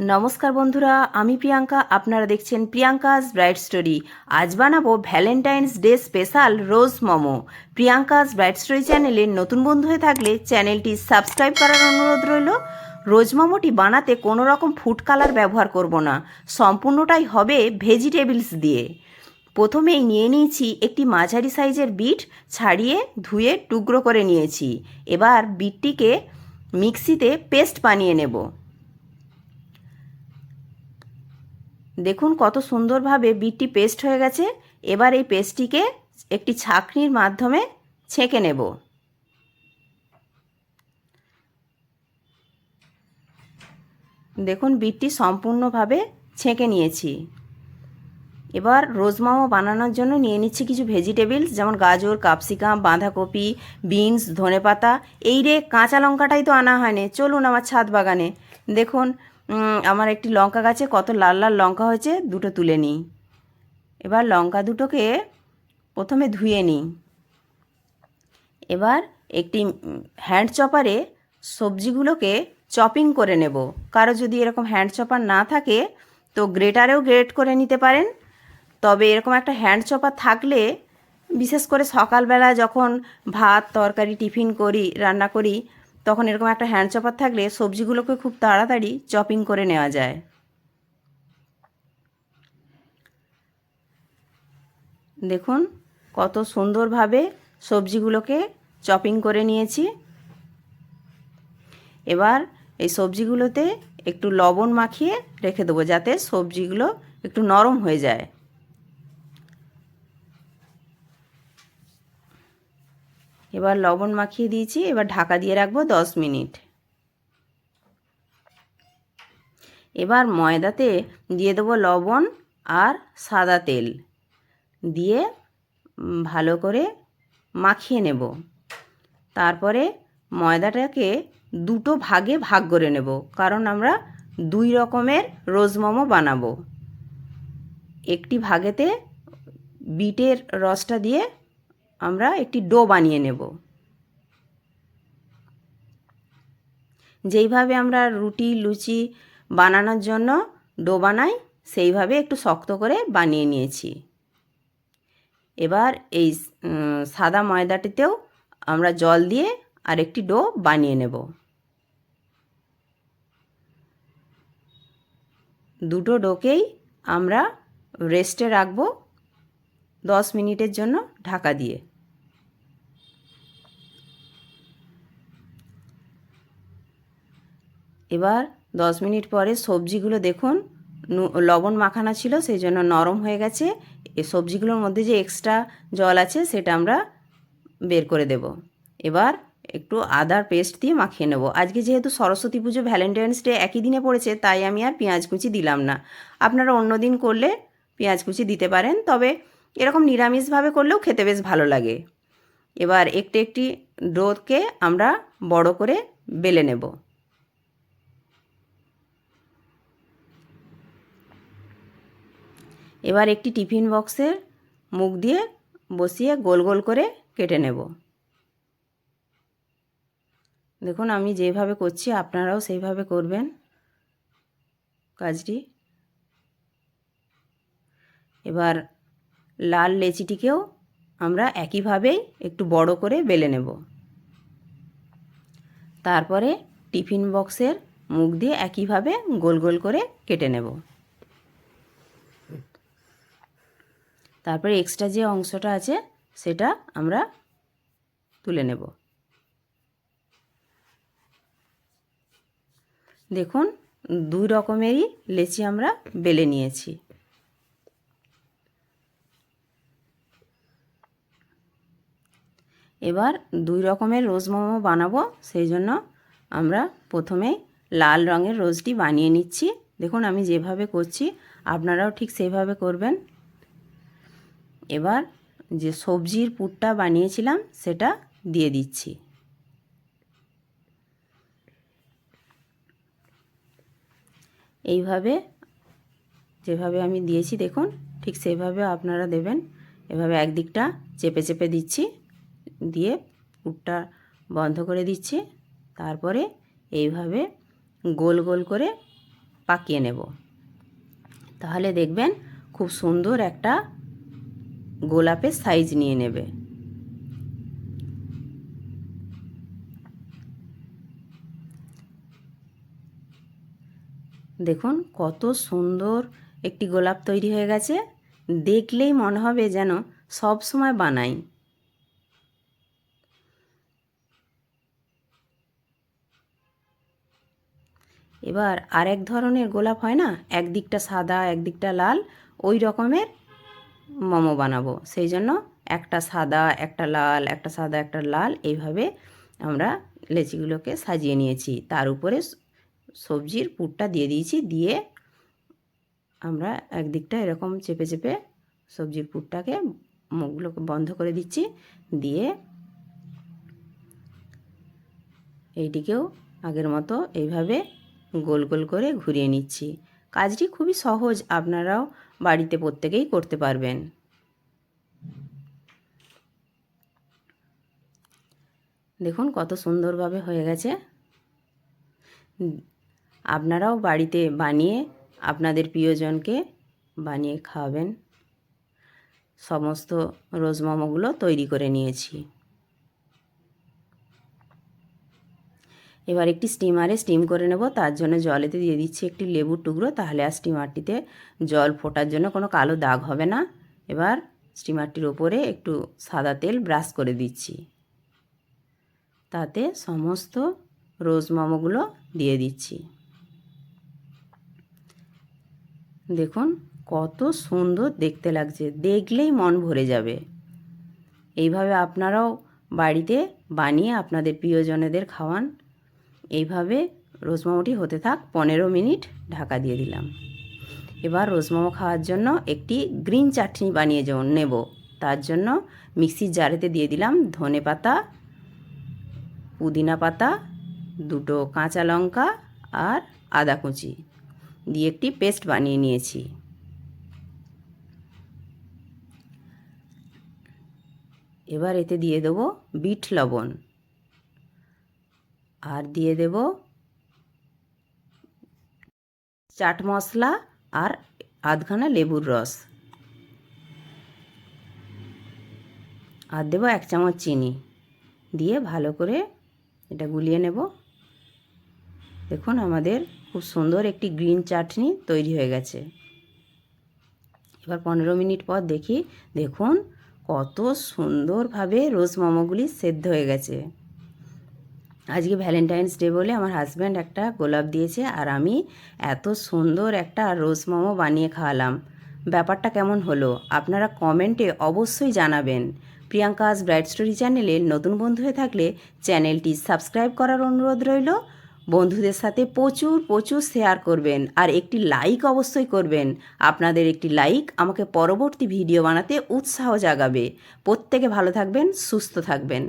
নমস্কার বন্ধুরা, আমি প্রিয়াঙ্কা। আপনারা দেখছেন প্রিয়াঙ্কাস ব্রাইট স্টোরি। আজ বানাবো ভ্যালেন্টাইন্স ডে স্পেশাল রোজ মোমো। প্রিয়াঙ্কাস ব্রাইট স্টোরি চ্যানেলের নতুন বন্ধু হয়ে থাকলে চ্যানেলটি সাবস্ক্রাইব করার অনুরোধ রইল। রোজ মোমোটি বানাতে কোনো রকম ফুড কালার ব্যবহার করব না, সম্পূর্ণটাই হবে ভেজিটেবলস দিয়ে। প্রথমেই নিয়ে নিয়েছি একটি মাঝারি সাইজের বিট, ছাড়িয়ে ধুয়ে টুকরো করে নিয়েছি। এবার বিটটিকে মিক্সিতে পেস্ট বানিয়ে নেব। দেখুন কত সুন্দরভাবে বিটটি পেস্ট হয়ে গেছে। এবার এই পেস্টটিকে একটি ছাঁকনির মাধ্যমে ছেঁকে নেব। দেখুন বিটটি সম্পূর্ণভাবে ছেঁকে নিয়েছি। এবার রোজ মোমো বানানোর জন্য নিয়ে নিচ্ছি কিছু ভেজিটেবলস, যেমন গাজর, ক্যাপসিকাম, বাঁধাকপি, বিনস, ধনেপাতা। এই রে কাঁচা লঙ্কাটাই তো আনা হয়নি। চলুন আমার ছাদ বাগানে। দেখুন আমার একটি লঙ্কা গাছে কত লাল লাল লঙ্কা হয়েছে, দুটো তুলে নিই। এবার লঙ্কা দুটোকে প্রথমে ধুয়ে নিই। এবার একটি হ্যান্ড চপারে সবজিগুলোকে চপিং করে নেব। কারো যদি এরকম হ্যান্ড চপার না থাকে তো গ্রেটারেও গ্রেট করে নিতে পারেন। তবে এরকম একটা হ্যান্ড চপার থাকলে, বিশেষ করে সকালবেলা যখন ভাত তরকারি টিফিন করি, রান্না করি, তখন এরকম একটা হ্যান্ড চপার থাকলে সবজিগুলোকে খুব তাড়াতাড়ি চপিং করে নেওয়া যায়। দেখুন কত সুন্দরভাবে সবজিগুলোকে চপিং করে নিয়েছি। এবার এই সবজিগুলোতে একটু লবণ মাখিয়ে রেখে দেবো, যাতে সবজিগুলো একটু নরম হয়ে যায়। এবার লবণ মাখিয়ে দিয়েছি। এবার ঢাকা দিয়ে রাখবো 10 মিনিট। এবার ময়দাতে দিয়ে দেবো লবণ আর সাদা তেল দিয়ে ভালো করে মাখিয়ে নেব। তারপরে ময়দাটাকে দুটো ভাগে ভাগ করে নেব, কারণ আমরা 2 রকমের রোজ মোমো বানাবো। একটি ভাগেতে বিটের রসটা দিয়ে আমরা একটি ডো বানিয়ে নেব। যেইভাবে আমরা রুটি লুচি বানানোর জন্য ডো বানাই, সেইভাবে একটু শক্ত করে বানিয়ে নিয়েছি। এবার এই সাদা ময়দাটিতেও আমরা জল দিয়ে আরেকটি ডো বানিয়ে নেব। দুটো ডোকেই আমরা রেস্টে রাখবো 10 মিনিটের জন্য ঢাকা দিয়ে। এবার 10 মিনিট পরে সবজিগুলো দেখুন লবণ মাখানো ছিল, সেই জন্য নরম হয়ে গেছে। এই সবজিগুলোর মধ্যে যে এক্সট্রা জল আছে সেটা আমরা বের করে দেব। এবার একটু আদার পেস্ট দিয়ে মাখিয়ে নেব। আজকে যেহেতু সরস্বতী পুজো ভ্যালেন্টাইন্স ডে একই দিনে পড়েছে, তাই আমি আর পেঁয়াজ কুচি দিলাম না। আপনারা অন্য দিন করলে পেঁয়াজ কুচি দিতে পারেন, তবে এরকম নিরামিষভাবে করলেও খেতে বেশ ভালো লাগে। এবার একটি একটি ডোকে আমরা বড় করে বেলে নেব। এবার একটি টিফিন বক্সের মুখ দিয়ে বসিয়ে গোল গোল করে কেটে নেব। দেখুন আমি যেভাবে করছি আপনারাও সেইভাবে করবেন কাজটি। এবার লাল লেচিটিকেও আমরা একইভাবেই একটু বড় করে বেলে নেব। তারপরে টিফিন বক্সের মুখ দিয়ে একইভাবে গোল গোল করে কেটে নেব। তারপরে এক্সট্রা যে অংশটা আছে সেটা আমরা তুলে নেব। দেখুন 2 রকমেরই লেচি আমরা বেলে নিয়েছি। এবার 2 রকমের রোজ মোমো বানাবো, সেই জন্য আমরা প্রথমে লাল রঙের রোজটি বানিয়ে নিচ্ছি। দেখুন আমি যেভাবে করছি আপনারাও ঠিক সেইভাবে করবেন। এবার যে সবজির পুরটা বানিয়েছিলাম সেটা দিয়ে দিচ্ছি। এইভাবে যেভাবে আমি দিয়েছি দেখুন ঠিক সেইভাবে আপনারা দেবেন। এভাবে একদিকটা চেপে চেপে দিচ্ছি, দিয়ে পুরটা বন্ধ করে দিচ্ছি। তারপরে এইভাবে গোল গোল করে পাকিয়ে নেব। তাহলে দেখবেন খুব সুন্দর একটা গোলাপের সাইজ নিয়ে নেবে। দেখুন কত সুন্দর একটি গোলাপ তৈরি হয়ে গেছে, দেখলেই মনে হবে যেন সব সময় বানাই। এবার আরেক ধরনের গোলাপ হয় না, একদিকটা সাদা একদিকটা লাল, ওই রকমের মোমো বানাবো। সেই জন্য একটা সাদা একটা লাল, একটা সাদা একটা লাল, এইভাবে আমরা লেচিগুলোকে সাজিয়ে নিয়েছি। তার উপরে সবজির পুরটা দিয়ে দিয়েছি, দিয়ে আমরা একদিকটা এরকম চেপে চেপে সবজির পুরটাকে মুখগুলোকে বন্ধ করে দিচ্ছি, দিয়ে এইটিকেও আগের মতো এইভাবে গোল গোল করে ঘুরিয়ে নিচ্ছি। কাজটি খুবই সহজ, আপনারাও বাড়িতে প্রত্যেকেই করতে পারবেন। দেখুন কত সুন্দরভাবে হয়ে গেছে। আপনারাও বাড়িতে বানিয়ে আপনাদের প্রিয়জনকে বানিয়ে খাওয়াবেন। সমস্ত রোজ মোমোগুলো তৈরি করে নিয়েছি। এবার একটি স্টিমারে স্টিম করে নেব। তার জন্য জলেতে দিয়ে দিচ্ছি একটি লেবুর টুকরো, তাহলে আর স্টিমারটিতে জল ফোটার জন্য কোনো কালো দাগ হবে না। এবার স্টিমারটির ওপরে একটু সাদা তেল ব্রাশ করে দিচ্ছি, তাতে সমস্ত রোজ মোমোগুলো দিয়ে দিচ্ছি। দেখুন কত সুন্দর দেখতে লাগছে, দেখলেই মন ভরে যাবে। এইভাবে আপনারাও বাড়িতে বানিয়ে আপনাদের প্রিয়জনেদের খাওয়ান। এইভাবে রোজ মোমোটি হতে থাক। 15 মিনিট ঢাকা দিয়ে দিলাম। এবার রোজ মোমো খাওয়ার জন্য একটি গ্রিন চাটনি বানিয়ে নেব। তার জন্য মিক্সির জারেতে দিয়ে দিলাম ধনে পাতা, পুদিনা পাতা, দুটো কাঁচা লঙ্কা আর আদা কুচি দিয়ে একটি পেস্ট বানিয়ে নিয়েছি। এবার এতে দিয়ে দেবো বিট লবণ, আর দিয়ে দেব চাট মশলা আর আধখানা লেবুর রস, আর দেবো 1 চামচ চিনি, দিয়ে ভালো করে এটা গুলিয়ে নেব। দেখুন আমাদের খুব সুন্দর একটি গ্রিন চাটনি তৈরি হয়ে গেছে। এবার 15 মিনিট পর দেখি, দেখুন কত সুন্দরভাবে রোজ মোমোগুলি সেদ্ধ হয়ে গেছে। আজকে ভ্যালেন্টাইন্স ডে বলে আমার হাজব্যান্ড একটা গোলাপ দিয়েছে, আর আমি এত সুন্দর একটা রোজ মোমো বানিয়ে খাওয়ালাম। ব্যাপারটা কেমন হলো আপনারা কমেন্টে অবশ্যই জানাবেন। প্রিয়াঙ্কাস ব্রাইট স্টোরি চ্যানেলে নতুন বন্ধু হয়ে থাকলে চ্যানেলটি সাবস্ক্রাইব করার অনুরোধ রইল। বন্ধুদের সাথে প্রচুর প্রচুর শেয়ার করবেন, আর একটি লাইক অবশ্যই করবেন। আপনাদের একটি লাইক আমাকে পরবর্তী ভিডিও বানাতে উৎসাহ জাগাবে। প্রত্যেকে ভালো থাকবেন, সুস্থ থাকবেন।